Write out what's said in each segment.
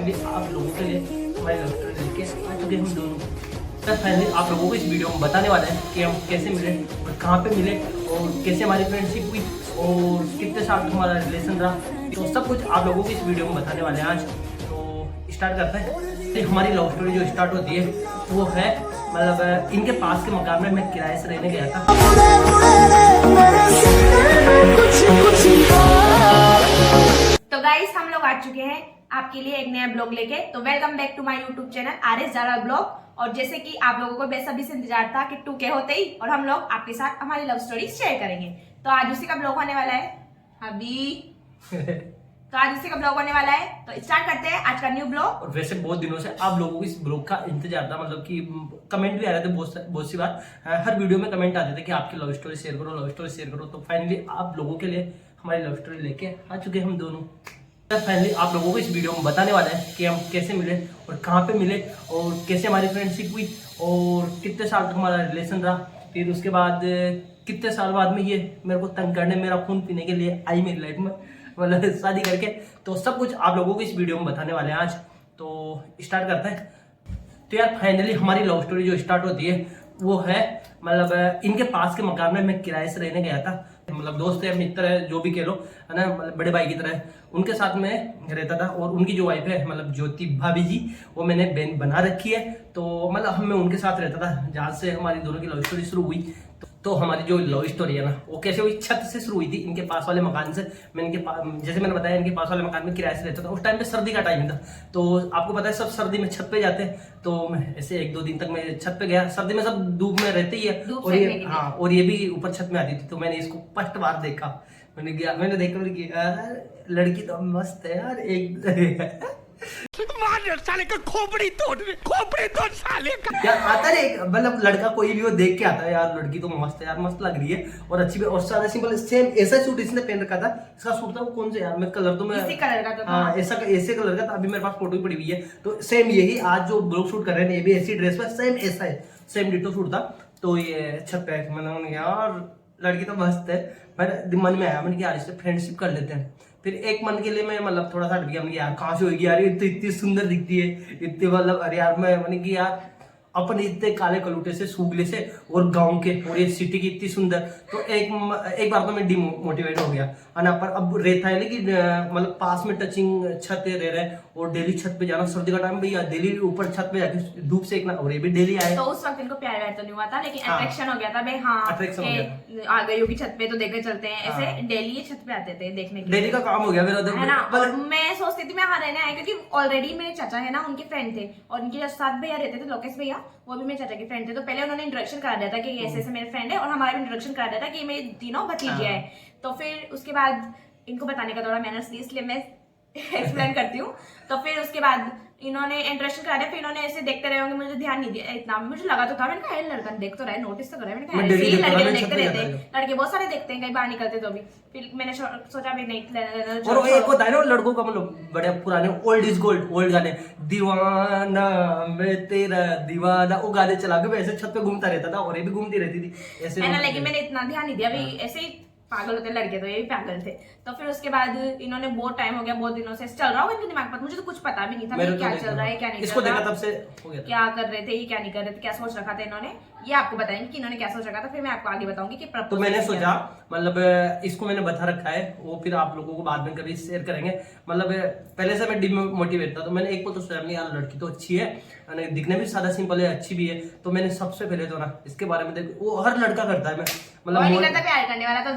Finally आप लोगों के लिए हमारी लव स्टोरी लेके आ चुके हम दोनों। सर फाइनली आप लोगों को इस वीडियो में बताने वाले हैं कि हम कैसे मिले और कहाँ पे मिले और कैसे हमारी फ्रेंडशिप हुई और कितने साल तक हमारा रिलेशन रहा, तो सब कुछ आप लोगों को इस वीडियो में बताने वाले हैं आज। तो स्टार्ट करते हैं। तो हमारी लव स्टोरी जो स्टार्ट होती है वो है मतलब इनके पास के मकान में मैं किराए से रहने गया था। तो गाइस हम लोग आ चुके हैं आपके लिए एक नया ब्लॉग लेके। तो welcome back to my YouTube channel RS Zara blog. और जैसे कि आप लोगों को बेसब्री से इंतजार था कि 2K होते ही और हम लोग आपके साथ हमारी लव स्टोरी शेयर करेंगे, तो आज उसी का ब्लॉग होने वाला है अभी। तो आज उसी का ब्लॉग होने वाला है, तो स्टार्ट करते हैं आज का न्यू ब्लॉग। और वैसे बहुत दिनों से आप लोगों को इस ब्लॉग का इंतजार था, मतलब कि कमेंट भी आ रहे थे बहुत सी बार, हर वीडियो में कमेंट आते थे कि आपकी लव स्टोरी शेयर करो, लव स्टोरी शेयर करो। तो फाइनली आप लोगों के लिए हमारी लव स्टोरी लेके आ चुके हम दोनों। फाइनली आप लोगों को इस वीडियो में बताने वाले हैं कि हम कैसे मिले और कहाँ पे मिले और कैसे हमारी फ्रेंडशिप हुई और कितने साल तक हमारा रिलेशन रहा। फिर उसके बाद कितने साल बाद में ये मेरे को तंग करने, मेरा खून पीने के लिए आई मेरी लाइफ में, मतलब शादी करके। तो सब कुछ आप लोगों को इस वीडियो में बताने वाले हैं आज। तो स्टार्ट करते हैं। तो यार फाइनली हमारी लव स्टोरी जो स्टार्ट होती है वो है मतलब इनके पास के मकान में मैं किराए से रहने गया था। मतलब दोस्त है, मित्र है, जो भी कह लो, है ना, मतलब बड़े भाई की तरह है। उनके साथ में रहता था और उनकी जो वाइफ है मतलब ज्योति भाभी जी, वो मैंने बहन बना रखी है। तो मतलब मैं उनके साथ रहता था जहाँ से हमारी दोनों की लव स्टोरी शुरू हुई। तो हमारी जो लव स्टोरी है ना वो कैसे हुई, छत से शुरू हुई थी, इनके पास वाले मकान से। मैं इनके जैसे मैंने बताया इनके पास वाले मकान में किराए से रहता था। उस टाइम पे सर्दी का टाइम था, तो आपको पता है सब सर्दी में छत पे जाते हैं। तो मैं ऐसे 1-2 दिन तक मैं छत पे गया। सर्दी में सब धूप में रहते ही है और ये हाँ, और ये भी ऊपर छत में आती थी। तो मैंने इसको फर्स्ट बार देखा, मैंने गया, मैंने देखा कि यार लड़की तो मस्त है यार, एक साले का खोपड़ी तोड़ साले का। यार आता है मतलब लड़का कोई भी वो देख के आता है यार लड़की तो मस्त है यार, मस्त लग रही है और अच्छी भी। और सारा सिंपल सेम ऐसा सूट इसने पहन रखा था। इसका सूट था वो कौन सा यार, मैं कलर तो मैं इसी कलर का था। हाँ ऐसे कलर का था। अभी मेरे पास फोटो भी पड़ी हुई है। तो सेम यही आज जो ब्लॉग शूट कर रहे हैं ये भी ऐसी ड्रेस में सेम ऐसा है, सेम डिटो सूट था। तो ये छत पे मैंने यार लड़की तो मस्त है, पर मन में आया मैंने कि यार इससे फ्रेंडशिप कर लेते हैं। फिर एक मन के लिए मैं मतलब थोड़ा सा हट गया, मैंने यार कहाँ से होगी यार, ये तो इतनी सुंदर दिखती है, इतनी मतलब अरे यार मैंने कि यार अपन इतने काले कलूटे से, सूगले से और गांव के और ये सिटी की इतनी सुंदर। तो एक बार तो मैं डिमोटिवेट हो गया है ना। पर अब रहता है ना कि मतलब पास में टचिंग छत रह रहे हैं और डेली छत पे जाना, सर्दी का टाइम भैया डेली ऊपर छत पे जाके धूप सेकना, और ये भी डेली आए। तो उस वक्त इनको प्यार व्यार तो नहीं हुआ था, लेकिन अट्रैक्शन हो गया था भाई। हाँ आ गई होगी छत पे तो देखने चलते हैं, ऐसे डेली ये छत पे आते थे देखने के लिए। डेली का काम हो गया मेरा, है ना। और मैं सोचती थी मैं यहाँ रहने आई, क्योंकि ऑलरेडी मेरे चाचा है ना उनके फ्रेंड थे और उनके साथ भैया रहते थे, लोकेश भैया, वो भी मेरे चाचा के फ्रेंड थे। तो पहले उन्होंने इंट्रोडक्शन करा दिया था कि ऐसे ऐसे मेरे फ्रेंड है, और हमारा भी इंट्रोडक्शन करा दिया था कि मेरी तीनों भतीजियां है। तो फिर उसके बाद इनको बताने का थोड़ा मैनर्स थी, इसलिए मैं एक्सप्लेन करती हूँ। तो फिर उसके बाद इन्होंने इंट्रोडक्शन करा दिया, फिर इन्होंने ऐसे देखते रहे होंगे, मुझे ध्यान नहीं दिया इतना, मुझे लगा तो था, मैंने कहा लड़का देख तो रहा है, नोटिस तो कर रहा है, मैंने कहा लड़के देखते रहते हैं, लड़के बहुत सारे देखते हैं कहीं बाहर निकलते तो भी। फिर मैंने सोचा भी नहीं। और एक होता है ना लड़कों का मतलब बड़े पुराने ओल्ड इज गोल्ड, ओल्ड गाने, दीवाना मैं तेरा दीवाना, वो गाने चला के वैसे छत पे घूमता रहता था और ये भी घूमती रहती थी ऐसे। लेकिन मैंने इतना ध्यान नहीं दिया भाई, ऐसे ही पागल होते लड़के, तो ये भी पागल थे। तो फिर उसके बाद इन्होंने बहुत टाइम हो गया, बहुत दिनों से चल रहा होगा इनके दिमाग पर, मुझे तो कुछ पता भी नहीं था क्या चल रहा है क्या नहीं इसको चल रहा, देखा तब से हो गया, क्या कर रहे थे ये क्या नहीं कर रहे थे, क्या सोच रखा था इन्होंने, ये आपको बताएंगे कि इन्होंने क्या सोच रखा था। फिर मैं आपको आगे बताऊंगी कि तो मैंने सोचा मतलब इसको मैंने बता रखा है, वो फिर आप लोगों को बाद में कभी शेयर करेंगे। मतलब पहले से मैं डिमोटिवेट था, तो मैंने एक को तो सोचा नहीं यार लड़की तो अच्छी है, दिखने भी सादा सिंपल है, अच्छी भी है। तो मैंने सबसे पहले तो ना इसके बारे में देखो, वो हर लड़का करता है, मैं मतलब प्यार करने वाला तो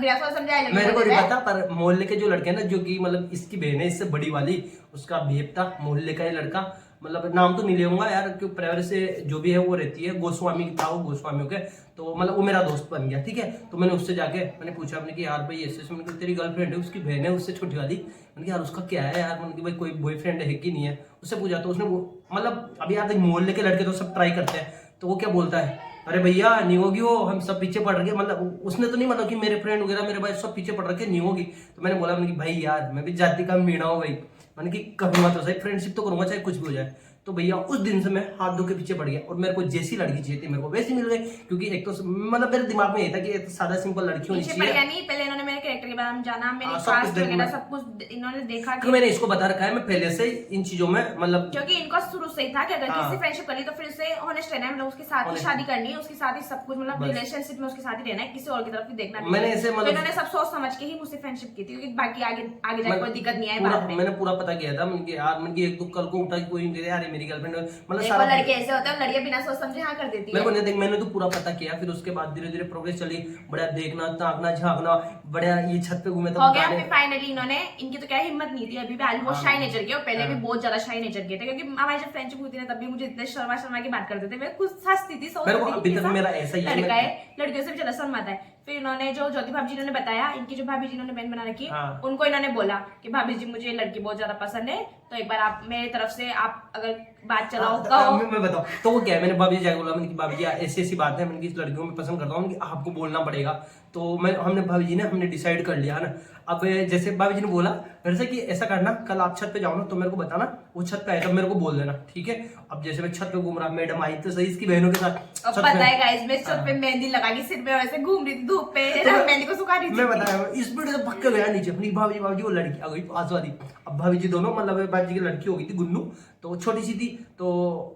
मेरे को नहीं पता, पर मोहल्ले के जो लड़के हैं ना, जो कि मतलब इसकी बहन है इससे बड़ी वाली, उसका भेप था मोहल्ले का ही लड़का, मतलब नाम तो नहीं लेऊंगा यार क्यों, परिवार से जो भी है वो रहती है, गोस्वामी था वो, गोस्वामियों के। तो मतलब वो मेरा दोस्त बन गया, ठीक है। तो मैंने उससे जाके मैंने पूछा, मैंने कि यार भाई ऐसे मैंने तेरी गर्लफ्रेंड है, उसकी बहन है उससे छोटी वाली, मैंने यार उसका क्या है यार, मैंने भाई कोई बॉयफ्रेंड है कि नहीं है, उससे पूछा। तो उसने मतलब अभी यार मोहल्ले के लड़के तो सब ट्राई करते हैं, तो वो क्या बोलता है, अरे भैया नहीं होगी वो, हम सब पीछे पड़ रखे, मतलब उसने तो नहीं मतलब कि मेरे फ्रेंड वगैरह मेरे भाई सब पीछे पड़ रखे, नहीं होगी। तो मैंने बोला, मैंने कि भाई यार मैं भी जाति का मीणा हूँ भाई, मैंने कि करूंगा तो सही, फ्रेंडशिप तो करूंगा चाहे कुछ भी हो जाए। तो भैया उस दिन से मैं हाथ धो के पीछे पड़ गया और मेरे को जैसी लड़की चाहिए थी मेरे को वैसी मिल गई, क्योंकि एक तो मतलब मेरे दिमाग में ये था कि एक सादा सिंपल लड़की होनी पीछे पड़ गया चाहिए। नहीं, पहले इन्होंने मेरे कैरेक्टर के बारे में जाना, मेरी सब कुछ कास्ट देखना। वगैरह सब कुछ इन्होंने देखा तो मैंने इसको बता रखा है, मैं पहले से इन चीजों में मतलब क्योंकि इनका शुरू से ही था कि अगर हाँ। किसी फ्रेंडशिप करी तो फिर से ऑनेस्ट रहना है, मतलब उसके साथ ही Honest। शादी करनी है, उसके साथ ही सब कुछ, मतलब बस। रिलेशनशिप में उसके साथ ही रहना है, किसी और की तरफ भी देखना नहीं मैंने है। ऐसे तो मतलब इन्होंने सब सोच समझ के ही मुझसे फ्रेंडशिप की थी, क्योंकि बाकी आगे आगे जाके कोई दिक्कत नहीं है पूरा बाद में। मैंने पूरा पता किया था मैंने कि यार मैंने एक तो कल को उठा कि कोई नहीं यार ये मेरी गर्लफ्रेंड मतलब देखो सारा लड़के ऐसे होते हैं, लड़कियां बिना सोच समझे हाँ कर देती मेरे को है। नहीं देख, मैंने तो पूरा पता किया। फिर उसके बाद धीरे धीरे प्रोग्रेस चली, बढ़िया देखना ताकना झांकना, बढ़िया ये छत पे घूमे हो गया। फिर फाइनली इन्होंने, इनकी तो क्या हिम्मत नहीं थी, अभी भी आज वो हाँ। शाई नेचर के, और पहले भी हाँ। बहुत ज्यादा शाई नेचर के थे, क्योंकि हमारी जब फ्रेंडशिप हुई थी ना तब भी मुझे इतने शर्मा शर्मा की बात करते थे, मैं कुछ हंसती थी, मेरे को सोचती अभी थी तक कि मेरा ऐसा ही है, लड़का मैं- है, लड़कियों से भी ज्यादा शर्माता है। फिर इन्होंने जो ज्योति भाभी जी ने बताया, इनकी जो भाभी जी ने बहन बना रखी, हाँ। उनको इन्होंने बोला कि भाभी जी मुझे ये लड़की बहुत ज्यादा पसंद है, तो एक बार आप मेरी तरफ से आप अगर बात चलाओ कहो। मैं बताऊं तो वो क्या है, मैंने भाभी जी जाके बोला मैंने कि भाभी जी ऐसी ऐसी बात है, मैंने कि इस लड़कियों में पसंद करता हूँ कि आपको बोलना पड़ेगा। तो मैं हमने भाभी जी ने हमने डिसाइड कर लिया ना। अब जैसे भाभी जी ने बोला मेरे से कि ऐसा करना, कल आप छत पे जाओ ना तो मेरे को बताना, वो छत पे आए तब मेरे को बोल देना, ठीक है। अब जैसे मैं छत पे घूम रहा, मैडम आई तो सही इसकी बहनों के साथ अब छत पता पे- है गाइस, मैं छत हाँ। पे मेहंदी लगा के सिर पे वैसे घूम रही थी धूप पे, तो मैं- मेहंदी को सुखा रही थी। मैं बताया इस स्पीड से पक्का गया नीचे अपनी भाभी वो लड़की आ गई पास वाली। अब भाभी जी दोनों मतलब भाभी जी की लड़की हो गई थी गुन्नू, तो छोटी सी थी, तो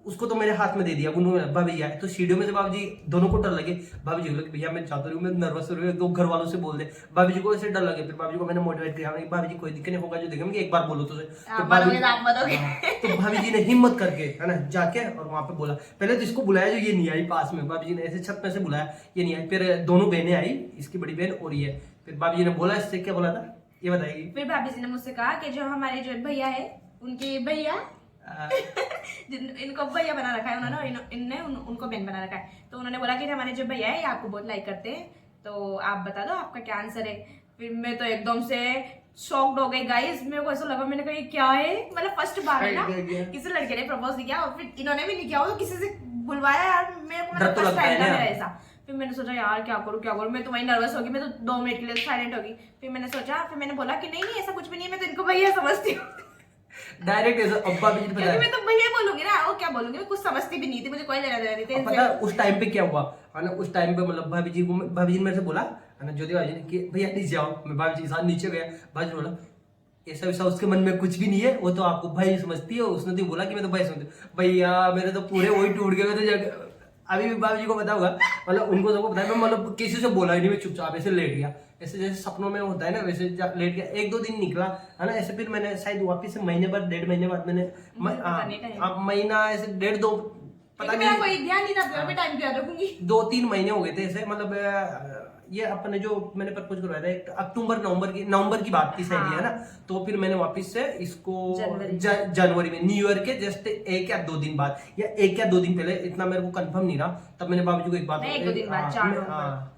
उसको तो मेरे हाथ में दे दिया गुन्नू में भाभी आए। तो सीढ़ियों में से भाभी जी दोनों को डर लगे। भाभी जी बोले भैया मैं चाहता हूँ, मैं नर्वस हो रही हूँ, तो घर वालों से बोल दे। भाभी जी को ऐसे डर लगे। फिर भाभी जी को मैंने मोटिवेट किया भाभी जी कोई दिक्कत नहीं होगा, जो देखेंगे एक बार बोलो तो आप भाभी बोलोगे तो आप बोलोगे। तो भाभी जी ने हिम्मत करके है ना जाके और वहां पे बोला। पहले तो इसको बुलाया जो ये नहीं आई पास में, भाभी जी ने ऐसे छत में से बुलाया, ये नहीं आई। फिर दोनों बहनें आई, इसकी बड़ी बहन और ये। फिर भाभी जी ने बोला इससे क्या बोला था ये बताएगी। फिर भाभी जी ने मुझसे कहा कि जो हमारे जो भैया है, उनके भैया इनको भैया बना रखा है उन्होंने, और इनने उनको बहन बना रखा है। तो उन्होंने बोला कि हमारे जो भैया है ये आपको बहुत लाइक करते हैं, तो आप बता दो आपका क्या आंसर है। फिर मैं तो एकदम से शॉक्ड हो गई गाइस, मेरे को ऐसा लगा मैंने कहा ये क्या है, मतलब फर्स्ट बार है ना किसी लड़के ने प्रपोज नहीं किया, और फिर इन्होंने भी नहीं किया, वो तो किसी से बुलवाया यार, मेरे को डर मतलब तो फर्स्ट लगता है टाइम था ना। मेरा ऐसा। फिर मैंने सोचा यार क्या करूँ, मैं तो वही नर्वस होगी, मैं तो 2 मिनट के लिए साइलेंट होगी। फिर मैंने सोचा, फिर मैंने बोला कि नहीं नहीं ऐसा कुछ भी नहीं है, मैं तो इनको भैया समझती हूँ। डायरेक्ट ऐसा अब भाभी जी ने क्योंकि बताया। मैं तो भैया बोलूंगी ना, और क्या बोलूंगी, मैं कुछ समझती भी नहीं थी, मुझे कोई लेना देना नहीं अब था पता इनसे। है उस टाइम पे क्या हुआ है ना, उस टाइम पे मतलब भाभी जी ने मेरे से बोला है ना, ज्योति भाभी जी ने कि भैया नीचे आओ। मैं भाभी जी के साथ नीचे गया। भाभी जी ने बोला ऐसा वैसा उसके मन में कुछ भी नहीं है, वो तो आपको भाई समझती है। उसने तो बोला कि मैं तो भाई समझती हूँ। भैया मेरे तो पूरे वही टूट गए। मैं तो जाके अभी भी भाभी जी को पता होगा, मतलब उनको सबको पता है, मैं मतलब किसी से बोला ही नहीं, मैं चुपचाप ऐसे लेट गया, ऐसे जैसे सपनों में होता है ना वैसे लेट गया। 1-2 दिन निकला है ना ऐसे। फिर मैंने शायद वापिस से महीने बाद 1.5 महीने बाद मैंने पता नहीं time। महीना ऐसे 1.5-2 पता क्योंकि मेरा नहीं कोई ध्यान नहीं था, मैं टाइम याद रखूंगी। 2-3 महीने हो गए थे ऐसे। मतलब ये अपने जो मैंने प्रपोज करवाया था एक अक्टूबर नवंबर की बात की सही है ना। तो फिर मैंने वापस से इसको जनवरी में न्यू ईयर के जस्ट 1 या 2 दिन बाद या 1 या 2 दिन पहले, इतना मेरे को कंफर्म नहीं रहा, तब मैंने बाबू जी को एक बात 1-2 दिन बाद 4 नवंबर।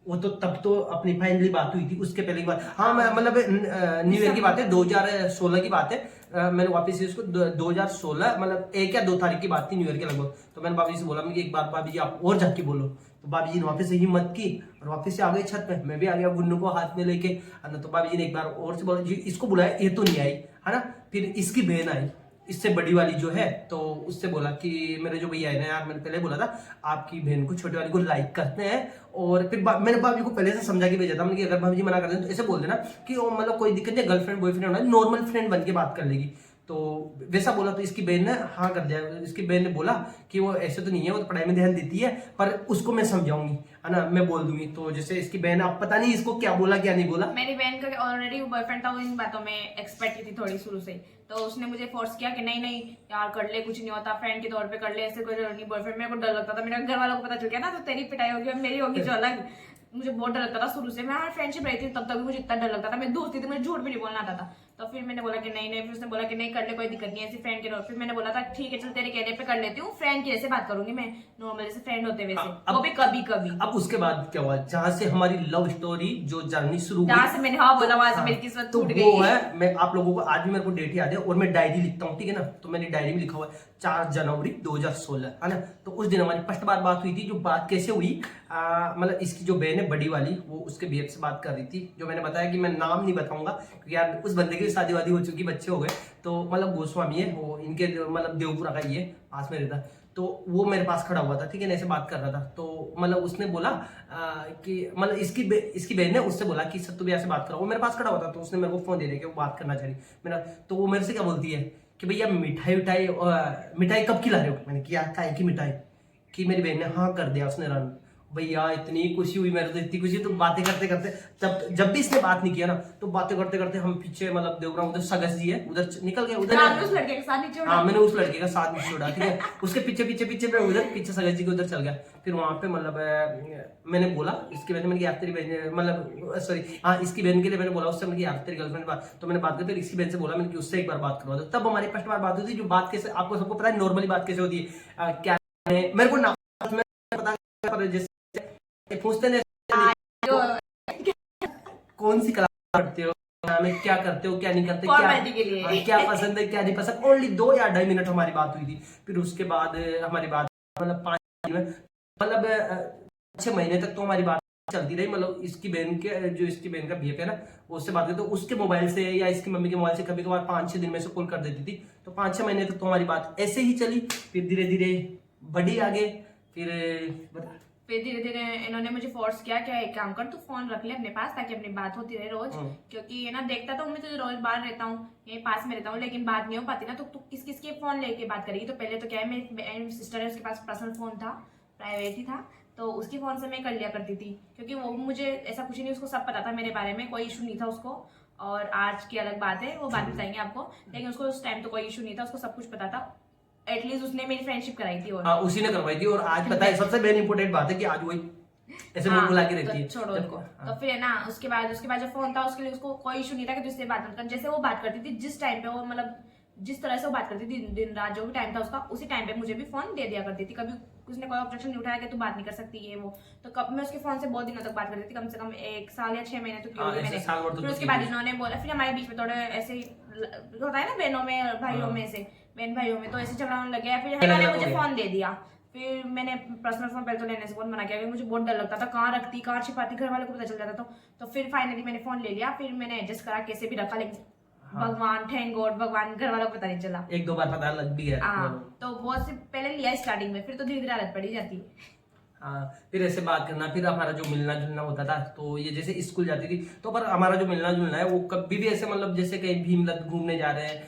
वो तो तब तो अपनी फाइनली बात हुई थी, उसके पहले की बात। हाँ मैं मतलब न्यू ईयर की बात है, 2016 की बात है। मैंने वापस से इसको 2016 मतलब 1 या 2 तारीख की बात थी न्यू ईयर के लगभग। तो मैंने भाभी से बोला मैं एक बार भाभी जी आप और जाके बोलो। तो भाभी जी ने वापस से हिम्मत की और वापस से आ गए छत पे। मैं भी आ गया गुन्नू को हाथ में लेके, है ना। तो भाभी जी ने एक बार और से बोला जी इसको बुलाया, ये तो नहीं आई है ना। फिर इसकी बहन आई, इससे बड़ी वाली जो है, तो उससे बोला कि मेरे जो भैया है ना यार, मैंने पहले बोला था आपकी बहन को छोटी वाली को लाइक करते हैं। और फिर मैंने भाभी को पहले से समझा के भेजा था मैंने कि अगर भाभी जी मना कर दें तो ऐसे बोल देना कि वो मतलब कोई दिक्कत नहीं, गर्लफ्रेंड बॉयफ्रेंड होना, नॉर्मल फ्रेंड बन के बात कर लेगी। तो वैसा बोला तो इसकी बहन ने हाँ कर दिया। इसकी बहन ने बोला कि वो ऐसे तो नहीं है, वो तो पढ़ाई में ध्यान देती है, पर उसको मैं समझाऊंगी है ना, मैं बोल दूंगी। तो जैसे इसकी बहन अब पता नहीं इसको क्या बोला क्या नहीं बोला। मेरी बहन का ऑलरेडी वो बॉयफ्रेंड था, वो इन बातों में एक्सपर्ट की थी थोड़ी शुरू से। तो उसने मुझे फोर्स किया कि नहीं नहीं यार कर ले, कुछ नहीं होता, फ्रेंड के तौर पे कर ले, ऐसे कोई जरूरत नहीं। बॉयफ्रेंड मेरे को डर लगता था, मेरे घर वालों को पता चल गया ना तो तेरी पिटाई होगी और मेरी होगी जो अलग। मुझे बहुत डर लगता था शुरू से, मैं हमारी फ्रेंडशिप रही थी तब तक भी मुझे इतना डर लगता था, मैं दोस्ती थी, मुझे झूठ भी नहीं बोलना आता था। तो फिर मैंने बोला कि नहीं नहीं, फिर उसने बोला कि नहीं कर ले, कोई दिक्कत नहीं है, ऐसी फ्रेंड के तौर। फिर मैंने बोला था ठीक है चल तेरे कहने पे कर लेती हूँ, फ्रेंड की जैसे बात करूंगी मैं, नॉर्मल जैसे फ्रेंड होते वैसे, वो भी कभी कभी। अब उसके बाद क्या हुआ, जहाँ से हमारी लव स्टोरी जो जर्नी शुरू जहाँ से मैंने हाँ बोला वहां से हाँ, मेरी किस्मत तो टूट वो गई। है, मैं आप लोगों को आज भी मेरे को डेट याद है और मैं डायरी लिखता हूँ, ठीक है ना। तो मैंने डायरी में लिखा हुआ है 4 जनवरी 2016 है ना। तो उस दिन हमारी फर्स्ट बार बात हुई थी। जो बात कैसे हुई मतलब इसकी जो बहन है बड़ी वाली, वो उसके बीएफ से बात कर रही थी। जो मैंने बताया कि मैं नाम नहीं बताऊंगा क्योंकि यार उस बंदे की शादी वादी हो चुकी, बच्चे हो गए, तो मतलब गोस्वामी है वो, इनके मतलब देवपुरा का ही है, पास में रहता। तो वो मेरे पास खड़ा हुआ था, ठीक है, ऐसे बात कर रहा था। तो मतलब उसने बोला कि मतलब इसकी बहन ने उससे बोला कि सत्तू भैया से बात करो। वो मेरे पास खड़ा हुआ था, तो उसने मेरे को फोन दे दिया कि वो बात करना चाह रही मेरा। तो वो मेरे से क्या बोलती है कि भैया मिठाई कब खिला रहे हो? मैंने किया काय की मिठाई, कि मेरी बहन ने हाँ कर दिया उसने रन। भैया इतनी खुशी हुई मेरे तो, इतनी खुशी। तो बातें करते करते जब भी इसने बात नहीं किया ना, तो बातें करते करते हम पीछे मतलब देवग्राम उधर सगस जी है उधर निकल गए उधर। उस लड़के के साथ नीचे उड़ा। हाँ मैंने उस लड़के का साथ नीचे उड़ा, ठीक है। उसके पीछे पीछे पीछे मैं उधर पीछे सगस जी के उधर चल गया। फिर वहां पे मतलब मैंने बोला इसकी बहन, मैंने यार तेरी बहन मतलब सॉरी हाँ इसकी बहन के लिए मैंने बोला उससे, मैंने यार तेरी गर्लफ्रेंड बात, तो मैंने बात की। फिर इसकी बहन से बोला मैंने कि उससे एक बार बात करवा दो। तब हमारी फर्स्ट बार बात हुई थी। जो बात कैसे आपको सबको पता है नॉर्मली बात कैसे होती है, क्या मेरे को नाम पता, जैसे पूछते हैं कौन सी कला करते हो, में क्या करते हो क्या नहीं करते, क्या पसंद है क्या नहीं पसंद। ओनली 2 या 2.5 मिनट हमारी बात हुई थी। फिर उसके बाद हमारी बात मतलब 5 में मतलब 6 महीने तक तो हमारी बात चलती रही। मतलब इसकी बहन के जो इसकी बहन का बीएफ है ना, उससे बात करते तो उसके मोबाइल से या इसकी मम्मी के मोबाइल से कभी कभार 5-6 दिन में से कॉल कर देती थी। तो 5-6 महीने तक तो हमारी बात ऐसे ही चली। फिर धीरे धीरे बढ़ी आगे। फिर धीरे धीरे इन्होंने मुझे फोर्स किया कि एक काम कर, तू फोन रख ले अपने पास ताकि अपनी बात होती रहे रोज। क्योंकि ये ना देखता तो मैं तुझे रोज बाहर रहता हूँ, यही पास में रहता हूँ, लेकिन बात नहीं हो पाती ना, तो तू किस किस के फोन लेके बात करेगी। तो पहले तो क्या है, मेरी सिस्टर है उसके पास पर्सनल फोन था, प्राइवेट ही था, तो उसकी फोन से मैं कर लिया करती थी। क्योंकि वो मुझे ऐसा कुछ नहीं, उसको सब पता था मेरे बारे में, कोई इशू नहीं था उसको। और आज की अलग बात है, वो बात बताएंगे आपको, लेकिन उसको उस टाइम तो कोई इशू नहीं था, उसको सब कुछ पता था। एटलीस्ट उसने मेरी फ्रेंडशिप कराई थी। और उसी ने करवाई थी। और आज पता है सबसे मेन इंपॉर्टेंट बात है कि आज वही ऐसे मुंह बुला के रहती है। छोड़ो उनको। तो फिर ना उसके बाद जो फोन था उसके लिए उसको कोई इशू नहीं था कि तुझसे बात मत कर। जैसे वो बात करती थी जिस टाइम पे वो मतलब जिस तरह से वो बात करती थी दिन रात जो भी टाइम था उसका, उसी टाइम पे मुझे भी फोन दे दिया करती थी। कभी उसने कोई ऑब्जेक्शन नहीं उठाया कि तू बात नहीं कर सकती ये वो। तो कब मैं उसके फोन से बहुत दिनों तक बात करती थी, कम से कम 1 साल या 6 महीने तो की होगी मैंने। फिर उसके बाद इन्होंने बोला, फिर हमारे बीच में थोड़े ऐसे होता है ना बहनों में भाइयों में से, बहन भाइयों में, तो ऐसे झगड़ा होने लग गया। फिर इन्होंने मुझे फोन दे दिया। फिर मैंने पर्सनल फोन पहले तो लेने से बहुत मना किया, मुझे बहुत डर लगता था, कहाँ रखती कहाँ छिपाती, घर वाले को पता चल जाता। तो फिर फाइनली मैंने फोन ले लिया। फिर मैंने एडजस्ट करा कैसे भी रखा, लेकिन भगवान थैंक गॉड भगवान घर वालों को पता नहीं चला। 1-2 बार पता लग भी गया। तो बहुत से पहले लिया स्टार्टिंग में, फिर तो धीरे धीरे आदत पड़ी जाती है। फिर ऐसे बात करना। फिर हमारा जो मिलना जुलना होता था, तो ये जैसे स्कूल जाती थी तो पर हमारा जो मिलना जुलना है वो कभी भी ऐसे मतलब जैसे कहीं भीमलत घूमने जा रहे हैं,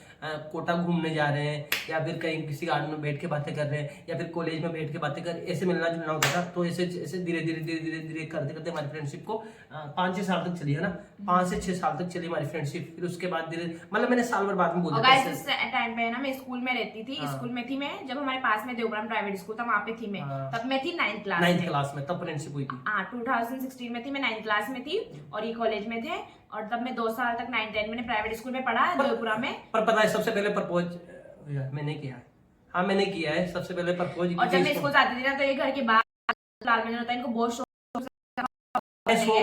कोटा घूमने जा रहे हैं, या फिर कहीं किसी गार्डन में बैठ के बातें कर रहे हैं, या फिर कॉलेज में बैठ के बातें कर, ऐसे मिलना जुलना होता था। तो ऐसे ऐसे धीरे धीरे करते करते हमारी फ्रेंडशिप को 5-6 साल तक चली है ना, 5 से 6 साल तक चली हमारी फ्रेंडशिप। फिर उसके बाद धीरे मतलब मैंने साल भर बाद में बोला टाइम पे ना मैं स्कूल में रहती थी। स्कूल में थी मैं, जब हमारे पास में देवग्राम प्राइवेट स्कूल था वहाँ पे थी मैं। तब मैं थी 9th क्लास में, तब फ्रेंडशिप हुई थी। 2016 में थी मैं, 9th क्लास में थी और ये कॉलेज में थे। और तब मैं 2 साल तक 9-10 मैंने प्राइवेट स्कूल में पढ़ा देवपुरा में। पर पता है सबसे पहले प्रपोज मैंने किया है। हाँ मैंने किया है सबसे पहले प्रपोज। और जब मैं स्कूल जाती थी ना, तो ये घर के बाहर लाल मंजन होता है, इनको बहुत शो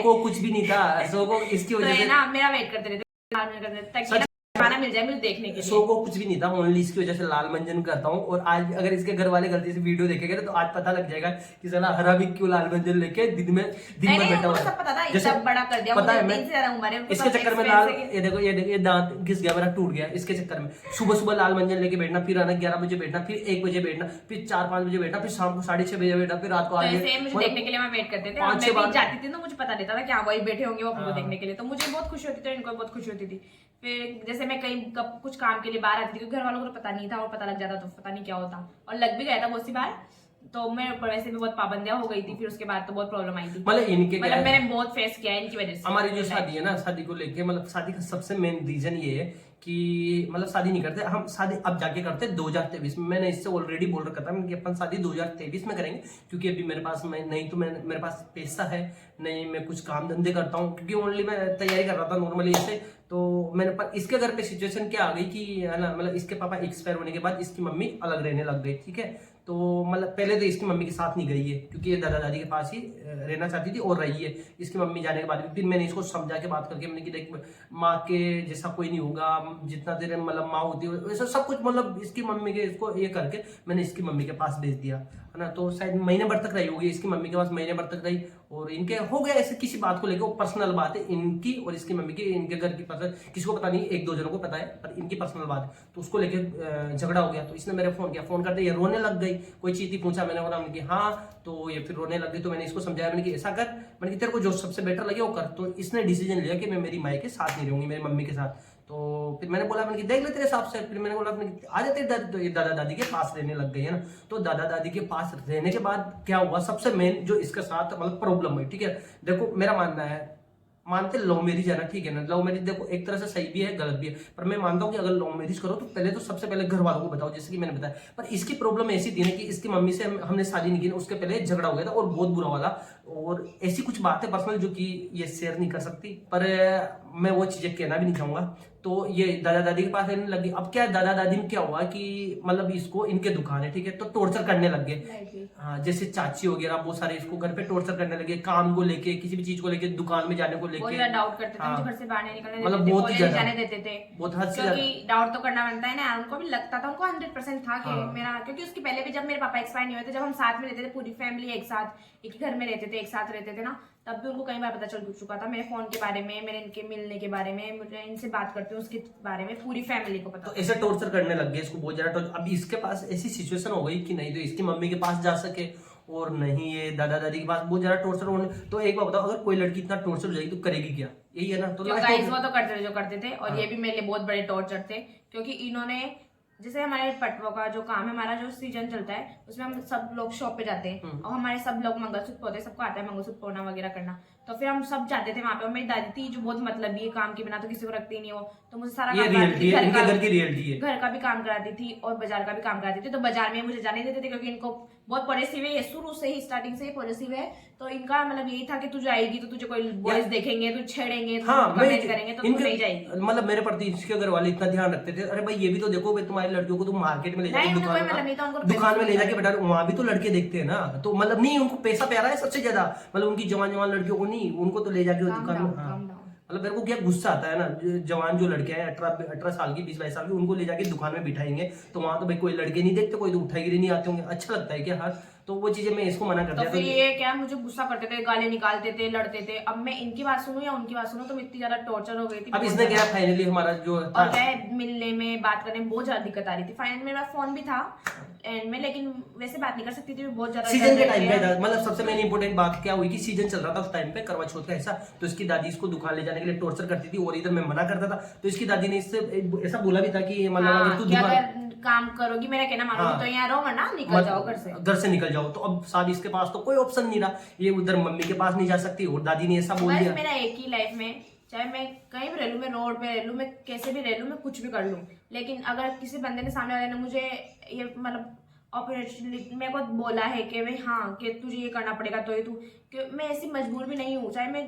को कुछ भी नहीं था, शो को इसकी वजह से ना मेरा वेट करते रहते लाल मंजन करते ताकि खाना मिल जाए मुझे देखने के लिए। शो को कुछ भी नहीं था, ओनली इसकी वजह से लाल मंजन करता हूँ। और आज अगर इसके घर वाले गलती से वीडियो देखेंगे तो आज पता लग जाएगा कि साला हरा भी क्यों लाल मंजन लेके दिन में बैठा हुआ है। पता था जैसे बड़ा कर दिया, पता है मैं ज्यादा उम्र है इसके चक्कर में लाल ये देखो ये दांत घिस गया मेरा, टूट गया इसके चक्कर में। सुबह सुबह लाल मंजन लेके बैठना, फिर आना 11 बजे बैठना, फिर 1 बजे बैठना, फिर 4-5 बजे बैठना, फिर शाम को 6:30 बजे बैठना, फिर रात को मुझे देखने के लिए मैं वेट करते थे। मैं जाती थी तो मुझे पता रहता था कि हाँ वही बैठे होंगे वो अपने को देखने के लिए, तो मुझे बहुत खुशी होती थी, इनको बहुत खुशी होती थी। फिर जैसे मैं कहीं कुछ काम के लिए बाहर आती थी, क्योंकि घर वालों को तो पता नहीं था, और पता लग जाता तो पता नहीं क्या होता, और लग भी गया था बहुत सी बार। तो मैं वैसे भी बहुत पाबंदियां हो गई थी। फिर उसके बाद तो बहुत प्रॉब्लम आई थी, मतलब मैंने बहुत फेस किया इनकी वजह से। हमारी जो शादी है ना, शादी को लेके मतलब शादी का सबसे मेन रीजन ये है कि मतलब शादी नहीं करते हम, शादी अब जाके करते 2023 में। मैंने इससे ऑलरेडी बोल रखा था कि अपन शादी 2023 में करेंगे, क्योंकि अभी मेरे पास मेरे पास पैसा है नहीं, मैं कुछ काम धंधे करता हूँ, क्योंकि ओनली मैं तैयारी कर रहा था नॉर्मली ऐसे। तो मैंने पर इसके घर पे सिचुएशन क्या आ गई कि है ना, मतलब इसके पापा एक्सपायर होने के बाद इसकी मम्मी अलग रहने लग गई, ठीक है। तो मतलब पहले तो इसकी मम्मी के साथ नहीं गई है क्योंकि ये दादा दादी के पास ही रहना चाहती थी और रही है। इसकी मम्मी जाने के बाद भी फिर मैंने इसको समझा के बात करके मैंने कि देख, माँ के जैसा कोई नहीं होगा, जितना देर मतलब माँ होती है वैसा सब कुछ, मतलब इसकी मम्मी के इसको ये करके मैंने इसकी मम्मी के पास भेज दिया, है ना। तो शायद महीने भर तक रही होगी इसकी मम्मी के पास, महीने भर तक रही और इनके हो गया ऐसे किसी बात को लेकर, वो पर्सनल बात है इनकी और इसकी मम्मी की, इनके घर की पर्सनल, किसी को पता नहीं, एक दो जनों को पता है पर इनकी पर्सनल बात है। तो उसको लेकर झगड़ा हो गया, तो इसने मेरे फोन किया, फोन करते ये रोने लग गई, कोई चीज ही पूछा, मैंने बोला कि हाँ, तो ये फिर रोने लग गई। तो मैंने इसको समझाया, मैंने कि ऐसा कर, मैंने कि तेरे को जो सबसे बेटर लगे वो कर। तो इसने डिसीजन लिया कि मैं मेरी माई के साथ नहीं रहूंगी, मेरी मम्मी के साथ। तो फिर मैंने बोला, मैंने कि देख ले तेरे हिसाब से। फिर मैंने बोला आ जाते दादा दादी के पास रहने लग गई, है ना। तो दादा दादी के पास रहने के बाद क्या हुआ, सबसे मेन जो इसके साथ मतलब प्रॉब्लम हुई, ठीक है। देखो मेरा मानना है, मानते लव मैरिज है ना, ठीक है ना। लव मैरिज देखो एक तरह से सही भी है गलत भी है, पर मैं मानता हूँ कि अगर लव मैरिज करो तो पहले तो सबसे पहले घर वालों को बताओ, जैसे कि मैंने बताया। पर इसकी प्रॉब्लम ऐसी थी ना कि इसकी मम्मी से हमने शादी नहीं की, उसके पहले झगड़ा हो गया था और बहुत बुरा वाला, और ऐसी कुछ बातें पर्सनल जो कि ये शेयर नहीं कर सकती, पर मैं वो चीजें कहना भी नहीं चाहूंगा। तो ये दादा दादी के पास रहने लगी। अब क्या दादा दादी में क्या हुआ कि मतलब इसको इनके दुकान है, ठीक है, तो टॉर्चर करने लग गए। हाँ, जैसे चाची वगैरह बहुत सारे इसको घर पे टॉर्चर करने लगे, काम को लेके, किसी भी चीज को लेके, दुकान में जाने को लेके डाउट करते थे, मुझे घर से बाहर नहीं निकलने मतलब देते थे, बहुत ही ज्यादा जाने देते थे, बहुत हद से क्योंकि डाउट तो करना बनता है ना। उनको भी लगता था, उनको 100% था कि मेरा, क्योंकि उसके पहले भी जब मेरे पापा एक्सपायर नहीं हुए थे, जब हम साथ में रहते थे, पूरी फैमिली एक साथ एक ही घर में रहते थे, एक साथ रहते थे ना, तब भी उनको कई बार पता चल चुका था मेरे फोन के बारे में, मेरे इनके मिलने के बारे में, मुझे इनसे बात करते हैं उसके बारे में, पूरी फैमिली को पता। तो ऐसे टॉर्चर करने लग गए इसको बहुत ज्यादा। अब इसके पास ऐसी सिचुएशन हो गई कि नहीं तो इसकी मम्मी के पास जा सके और नहीं ये दादा दादी के पास बहुत ज्यादा टॉर्चर होने। तो एक बात बताओ, अगर कोई लड़की इतना टॉर्चर हो जाएगी तो करेगी क्या, यही है ना। तो गाइस वो तो करते थे जो करते थे, और ये भी मेरे लिए बहुत बड़े टॉर्चर थे, क्योंकि इन्होंने, जैसे हमारे पटवों का जो काम है, हमारा जो सीजन चलता है उसमें हम सब लोग शॉप पे जाते हैं और हमारे सब लोग मंगलसूत्र होते हैं, सबको आता है मंगलसूत्र पहनना वगैरह करना। तो फिर हम सब जाते थे वहां पे, और मेरी दादी थी जो बहुत मतलब ये काम के बिना तो किसी को रखती नहीं हो, तो मुझे सारा काम कराती थी, घर का भी काम कराती थी और बाजार का भी काम कराती थी। तो बाजार में मुझे जाने देते थे क्योंकि इनको बहुत पॉजिटिव है, शुरू से ही स्टार्टिंग से ही पॉजिटिव है। तो इनका मतलब यही था कि तू जाएगी तो तुझे कोई बॉयज देखेंगे, तू छेड़ेंगे, कमेंट करेंगे, तो तू नहीं जाएगी। मतलब मेरे प्रति इसके घर वाले इतना ध्यान रखते थे, अरे भाई ये भी तो देखो तुम्हारी लड़कियों को तुम मार्केट में ले जाके दुकान में ले जाके बेटा, वहां भी तो लड़के देखते हैं ना। तो मतलब नहीं, उनको पैसा प्यारा है सबसे ज्यादा, मतलब उनकी जवान जवान लड़कियों को नहीं, उनको तो ले जाके दुकान में। मतलब मेरे को क्या गुस्सा आता है ना, जवान जो लड़के हैं 18 साल की, 20-22 साल की, उनको ले जाके दुकान में बिठाएंगे तो वहां तो भाई कोई लड़के नहीं देखते, कोई तो उठाई नहीं आते होंगे, अच्छा लगता है क्या। हाँ, तो वो चीजें मैं इसको मना कर दिया। तो ये क्या मुझे गुस्सा करते थे, गाली निकालते थे, लड़ते थे। अब मैं इनकी बात सुनूं या उनकी बात सुनूं, तो इतनी ज्यादा टॉर्चर हो गई थी। अब इसने क्या फाइनली हमारा जो और क्या मिलने में, बात करने में बहुत ज्यादा दिक्कत आ रही थी। फाइनली मेरा फोन भी था एंड में, लेकिन वैसे बात नहीं कर सकती थी, बहुत ज्यादा सीजन के टाइम पे। मतलब सबसे मेन इंपॉर्टेंट बात क्या हुई कि सीजन चल रहा था उस टाइम पे, करवा चौथ का ऐसा। तो इसकी दादी इसको दुकान ले जाने के लिए टॉर्चर करती थी और इधर मैं मना करता था। तो इसकी दादी ने इससे ऐसा बोला भी था कि मतलब अगर तू दुकान काम करोगी, मेरा कहना मानोगी तो यहाँ रहो, वरना निकल जाओ घर से निकल जाओ। तो अब साहब इसके पास तो कोई ऑप्शन नहीं रहा, ये उधर मम्मी के पास नहीं जा सकती और दादी ने ऐसा बोल दिया। मेरा एक ही लाइफ में, चाहे मैं कहीं भी रह लूं, मैं रोड पे रह लूं, मैं कैसे भी रह लूं, मैं कुछ भी कर लूं, लेकिन अगर किसी बंदे ने, सामने वाले ने मुझे ये मतलब अपॉर्चुनिटी मेरे को बोला है कि भाई हाँ कि तुझे ये करना पड़ेगा, तो ये तू, कि मैं ऐसी मजबूर भी नहीं हूँ, चाहे मैं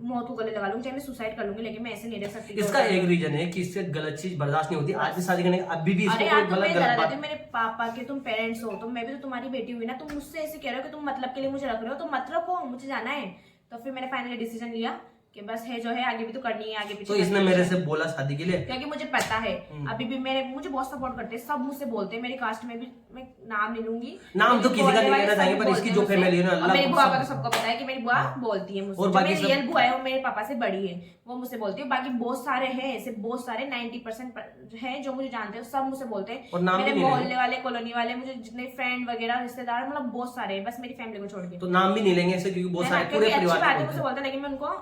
मौत को गले लगा लूंगी, चाहे मैं सुसाइड कर लूंगी, लेकिन मैं ऐसे नहीं रह सकती। इसका एक रीजन है कि इससे गलत चीज बर्दाश्त नहीं होती। आज से शादी करने अभी भी इसको कोई गलत बात। मेरे पापा के तुम पेरेंट्स हो, तो मैं भी तो तुम्हारी बेटी हुई ना, तुम मुझसे ऐसे कह रहे हो कि तुम मतलब के लिए मुझे रख रहे हो, तो मत रखो, मुझे जाना है। तो फिर मैंने फाइनली डिसीजन लिया कि बस है जो है, आगे भी तो करनी है, आगे पीछे। तो इसने मेरे से बोला शादी के लिए, क्योंकि मुझे पता है अभी भी मुझे बहुत सपोर्ट करते हैं, सब मुझसे बोलते हैं, मेरी कास्ट में भी, मैं नाम नहीं लूंगी, नाम तो किसी का नहीं लेना चाहिए, पर इसकी जो फैमिली है ना, मेरी बुआ का तो सबको पता है कि मेरी बुआ बोलती है मुझसे, और बाकी रियल बुआ है वो मेरे पापा से बड़ी है, वो मुझसे बोलती है। बाकी बहुत सारे हैं ऐसे, बहुत सारे 90% है जो मुझे जानते हैं, सब मुझसे बोलते हैं, मेरे मोहल्ले वाले, कॉलोनी वाले, मुझे जितने फ्रेंड वगैरह, रिश्तेदार, मतलब बहुत सारे हैं, बस मेरी फैमिली को छोड़ के। तो नाम भी नहीं लेंगे ऐसे, क्योंकि बहुत सारे पूरे परिवार मुझसे बोलते हैं, लेकिन मैं उनको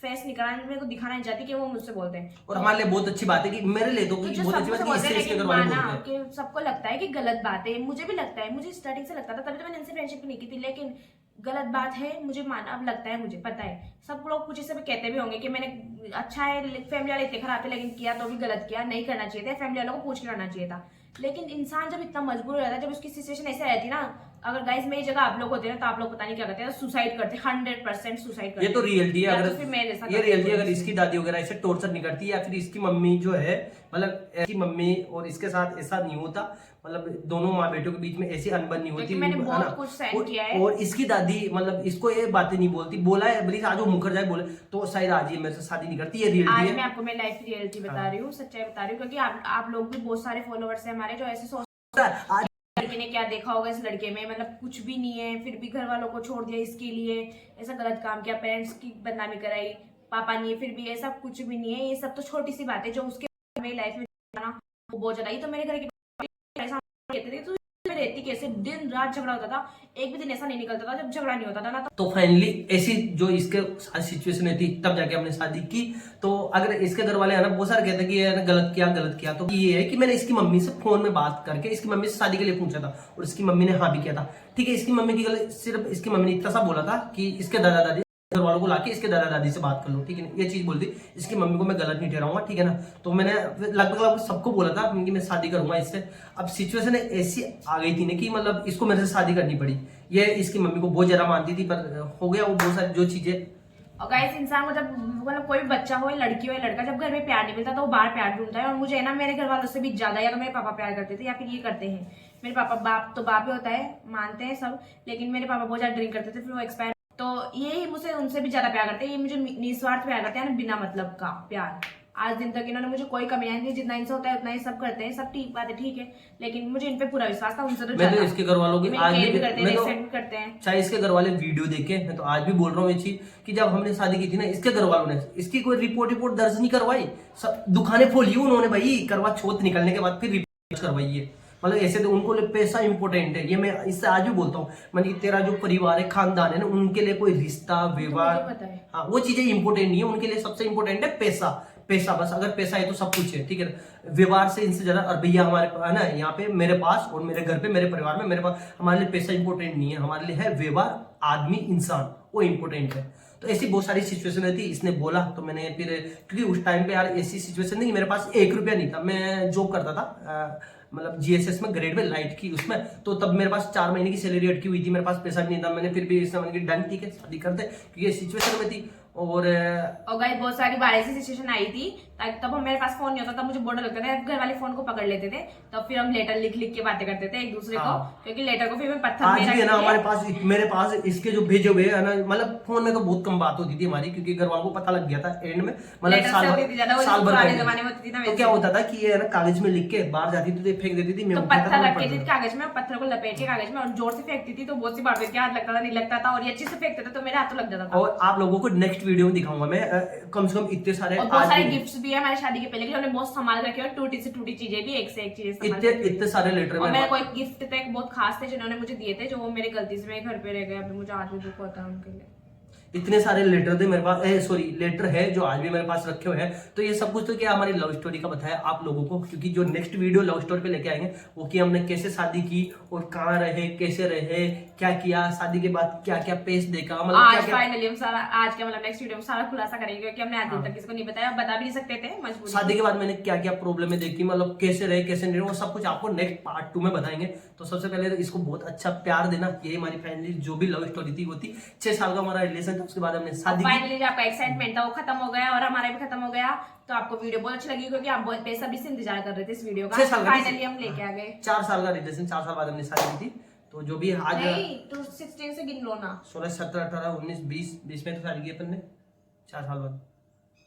फेस नहीं कराने, मेरे को दिखाना नहीं चाहती कि वो मुझसे बोलते हैं। और हमारे लिए बहुत अच्छी बात है कि मेरे लिए तो बहुत अच्छी बात है कि इससे घर वाले बोलते हैं कि सबको लगता है कि गलत बात है, मुझे भी लगता है, मुझे स्टार्टिंग से लगता था, तभी तो मैंने इनसे फ्रेंडशिप नहीं की थी, लेकिन गलत बात है, मुझे माना, अब लगता है, मुझे पता है। सब लोग कुछ ऐसे भी कहते भी होंगे कि मैंने, अच्छा है फैमिली वाले इतने खराब थे, लेकिन किया तो भी गलत किया, नहीं करना चाहिए था, फैमिली वालों को पूछ के करना चाहिए था, लेकिन इंसान जब इतना मजबूर हो जाता है, जब उसकी सिचुएशन ऐसे रहती है ना, अगर गाइस मेरी जगह आप लोग होते हैं तो आप लोग पता नहीं क्या करते हैं, सुसाइड करते हैं, 100% सुसाइड करते ये तो रियलिटी है। या तो अगर फिर मेरे साथ ये रियलिटी, अगर इसकी दादी वगैरह ऐसे टॉर्चर नहीं करती, या फिर इसकी मम्मी जो है, मतलब इसकी मम्मी और इसके साथ ऐसा नहीं होता, मतलब दोनों माँ बेटों के बीच में ऐसी अनबन नहीं होती, मैंने है बहुत ना? कुछ सहन किया है। और इसकी दादी मतलब इसको ये बातें नहीं बोलती, बोला है भले आज वो मुकर जाए बोले तो शायद आज ये मेरे से शादी नहीं करती, ये रियलिटी आज है। मैं आपको मैं लाइफ रियलिटी बता रही हूँ, सच्चाई बता रही हूँ, क्योंकि आप लोग भी बहुत सारे फॉलोअर्स हैं हमारे जो ऐसे सोचते हैं आज लड़के ने क्या देखा होगा इस लड़के में, मतलब कुछ भी नहीं है, फिर भी घर वालों को छोड़ दिया इसके लिए, ऐसा गलत काम किया, पेरेंट्स की बदनामी कराई, पापा नहीं है फिर भी, ऐसा कुछ भी नहीं है, ये सब तो छोटी सी बात है जो उसके मेरी लाइफ में ना वो बहुत ज्यादा। तो मेरे घर के ऐसा कहते थे, तू रहती कैसे, दिन रात झगड़ा होता था, एक भी दिन ऐसा नहीं निकलता था जब झगड़ा नहीं होता था ना। तो फाइनली ऐसी जो इसके साथ सिचुएशन थी तब जाके हमने शादी की। तो अगर इसके घर वाले है ना बहुत सारे कहते हैं कि ये गलत किया, तो ये है कि मैंने इसकी मम्मी से फोन में बात करके इसकी मम्मी से शादी के लिए पूछा था, और इसकी मम्मी ने हाँ भी किया था। ठीक है, इसकी मम्मी की गलत, सिर्फ इसकी मम्मी ने इतना सा बोला था कि इसके दादा दादी घर वालों को लाके इसके दादा दादी से बात कर लो, ठीक है ना, ये चीज बोल दी। इसकी मम्मी को मैं गलत नहीं ठहराऊंगा, ठीक है ना। तो मैंने लगभग सबको बोला था कि मैं शादी करूंगा इससे। अब सिचुएशन ऐसी आ गई थी ना कि मतलब इसको मेरे से शादी करनी पड़ी। ये इसकी मम्मी को बहुत ज्यादा मानती थी, पर हो गया वो बहुत सारी जो चीजें। और गाइस इंसान को जब मतलब कोई भी बच्चा हो या लड़की हो या लड़का, जब घर में प्यार नहीं मिलता तो वो बाहर प्यार ढूंढता है। और मुझे है ना मेरे घर वालों से भी ज्यादा या तो मेरे पापा प्यार करते थे या फिर ये करते हैं। मेरे पापा बाप तो बाप ही होता है, मानते हैं सब, लेकिन मेरे पापा बहुत ज्यादा ड्रिंक करते थे, फिर वो एक्सपायर। तो ये मुझसे उनसे भी ज्यादा प्यार करते हैं, ये मुझे निस्वार्थ प्यार करते हैं ना, बिना मतलब का प्यार। आज दिन तक इन्होंने मुझे कोई कमी नहीं दी, जितना इनसे होता है उतना ही सब करते हैं, सब ठीक बात है, ठीक है, लेकिन मुझे इन पे पूरा विश्वास था, उनसे तो मैं तो इसके घर वालों की आज भी करते हैं, चाहे इसके घर वाले वीडियो देखे, मैं तो आज भी बोल रहा हूँ ये चीज कि जब हमने शादी की थी ना, इसके घर वालों ने इसकी कोई रिपोर्ट दर्ज नहीं करवाई, सब दुकानें खोली उन्होंने भाई, करवा चौथ निकलने के बाद फिर रिपोर्ट करवाई है। मतलब ऐसे तो उनको पैसा इंपॉर्टेंट है, ये मैं इससे आज भी बोलता हूँ। मतलब तेरा जो परिवार है, खानदान है ना, उनके लिए कोई रिश्ता व्यवहार, हाँ वो चीजें इंपॉर्टेंट नहीं है, उनके लिए सबसे इंपॉर्टेंट है पैसा। पैसा बस, अगर पैसा है तो सब कुछ है, ठीक है। व्यवहार से इनसे ज्यादा, और भैया हमारे है ना यहाँ पे मेरे पास और मेरे घर पे मेरे परिवार में मेरे पास, हमारे लिए पैसा इंपॉर्टेंट नहीं है, हमारे लिए है व्यवहार, आदमी, इंसान, वो इंपॉर्टेंट है। तो ऐसी बहुत सारी सिचुएशन थी, इसने बोला तो मैंने फिर, क्योंकि उस टाइम पे यार ऐसी सिचुएशन नहीं, मेरे पास 1 रुपया नहीं था, मैं जॉब करता था मतलब जीएसएस में, ग्रेड में, लाइट की उसमें। तो तब मेरे पास 4 महीने की सैलरी अटकी हुई थी, मेरे पास पैसा भी नहीं था। मैंने फिर भी इस समय डन, ठीक है शादी करते, क्योंकि ये सिचुएशन में थी। और गाइस बहुत सारी बार ऐसी सिचुएशन आई थी, तब हम मेरे पास फोन नहीं होता, तब मुझे बोर्ड लगता था, घर वाले फोन को पकड़ लेते थे, तब फिर हम लेटर लिख लिख के बातें करते थे एक दूसरे को, क्योंकि लेटर को फिर मैं पत्थर आज भी है ना हमारे पास, मेरे पास इसके जो भेजे हुए है ना, मतलब फोन में तो बहुत कम बात होती थी हमारी, क्योंकि घर वालों को पता लग गया था एंड में, मतलब साल भर। तो क्या होता था कि ये ना कागज में लिख के बाहर जाती थी तो फेंक देती थी, तो पत्थर रख के थी कागज में, पत्थर को लपेट के कागज में और जोर से फेंकती थी, तो बहुत सी बार हाथ लगता था, नहीं लगता था, और ये अच्छे से फेंकते थे तो मेरे हाथ लग जाता था। और आप लोगों को नेक्स्ट वीडियो में दिखाऊंगा मैं, कम से कम इतने सारे, और बहुत सारे गिफ्ट्स भी है हमारी शादी के पहले, हमने बहुत संभाल रखे, और टूटी से टूटी चीजें भी, एक से एक चीजें, इतने सारे लेटर में। मेरे कोई गिफ्ट थे बहुत खास थे जिन्होंने मुझे दिए थे, जो वो मेरे गलती से मेरे घर पे रह गए, अभी मुझे आज भी दुख होता है उनके लिए। इतने सारे लेटर थे मेरे पास, सॉरी लेटर है जो आज भी मेरे पास रखे हुए हैं। तो ये सब कुछ तो क्या हमारी लव स्टोरी का बताया आप लोगों को, क्योंकि जो नेक्स्ट वीडियो लव स्टोरी पे लेके आएंगे वो कि हमने कैसे शादी की और कहाँ रहे, कैसे रहे, क्या किया, शादी के बाद क्या क्या पेश देखा, मतलब आज फाइनली हम सारा, आज के मतलब नेक्स्ट वीडियो में सारा खुलासा करेंगे, क्योंकि हमने आज तक किसी को नहीं बताया, बता भी नहीं सकते थे मजबूरी। शादी के बाद मैंने क्या क्या प्रॉब्लम देखी, मतलब कैसे रहे कैसे नहीं रहे, वो सब कुछ आपको नेक्स्ट पार्ट 2 में बताएंगे। तो सबसे पहले तो इसको बहुत अच्छा प्यार देना, यही हमारी फैमिली जो भी लव स्टोरी थी वो थी। 6 साल का हमारा रिलेशन था, उसके बाद हमने शादी, फाइनली जो आपका एक्साइटमेंट था वो खत्म हो गया और हमारा भी खत्म हो गया। तो आपको वीडियो बहुत अच्छी लगी, क्योंकि आप बहुत बेसब्री से इंतजार कर रहे थे इस वीडियो का, फाइनली हम लेके आ गए। 4 साल का रिलेशन, 4 साल बाद हमने शादी की थी। तो जो भी आज नहीं, 16 से गिन लो ना, 16, 17, 18, 19, 20 में तो शादी की अपन ने 4 साल बाद,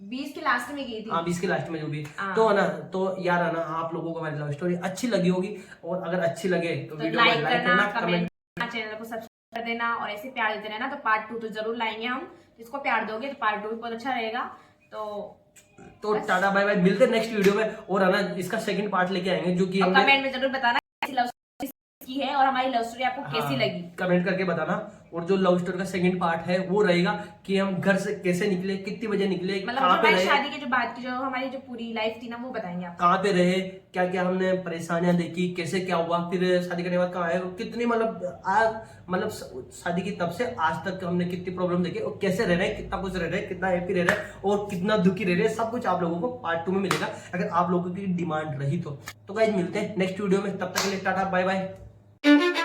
20 के लास्ट में की थी। हाँ 20 के लास्ट में जो भी। तो है ना, तो यार है ना, आप लोगों को हमारी लव स्टोरी अच्छी लगी होगी, और अगर अच्छी लगे तो वीडियो को लाइक करना, कमेंट करना, चैनल को सब्सक्राइब कर देना, और ऐसे प्यार देते रहना। तो पार्ट 2 तो जरूर लाएंगे हम, जिसको प्यार दोगे तो पार्ट 2 भी बहुत अच्छा रहेगा। तो टाटा बाय बाय, मिलते हैं नेक्स्ट वीडियो में। और है ना, इसका सेकंड पार्ट लेके आएंगे, जो कि कमेंट में जरूर बताना कैसी लव स्टोरी की है और हमारी लव स्टोरी आपको कैसी लगी, कमेंट करके बताना। और जो लव स्टोरी का सेकंड पार्ट है वो रहेगा कि हम घर से कैसे निकले, कितनी बजे निकले, मतलब हमारी शादी के जो बाद की जो हमारी जो पूरी लाइफ थी ना वो बताएंगे आप, कहाँ पे रहे, क्या क्या हमने परेशानियां देखी, कैसे क्या हुआ, फिर शादी करने के बाद कहाँ आए, कितनी मतलब आज मतलब शादी की तब से आज तक हमने कितनी प्रॉब्लम देखी और कैसे रह रहे हैं, कितना कुछ रह रहे हैं, कितना हैप्पी रह रहे हैं और कितना दुखी रह रहे हैं, सब कुछ आप लोगों को पार्ट 2 में मिलेगा अगर आप लोगों की डिमांड रही तो गाइस मिलते हैं नेक्स्ट वीडियो में, तब तक के लिए टाटा बाय बाय।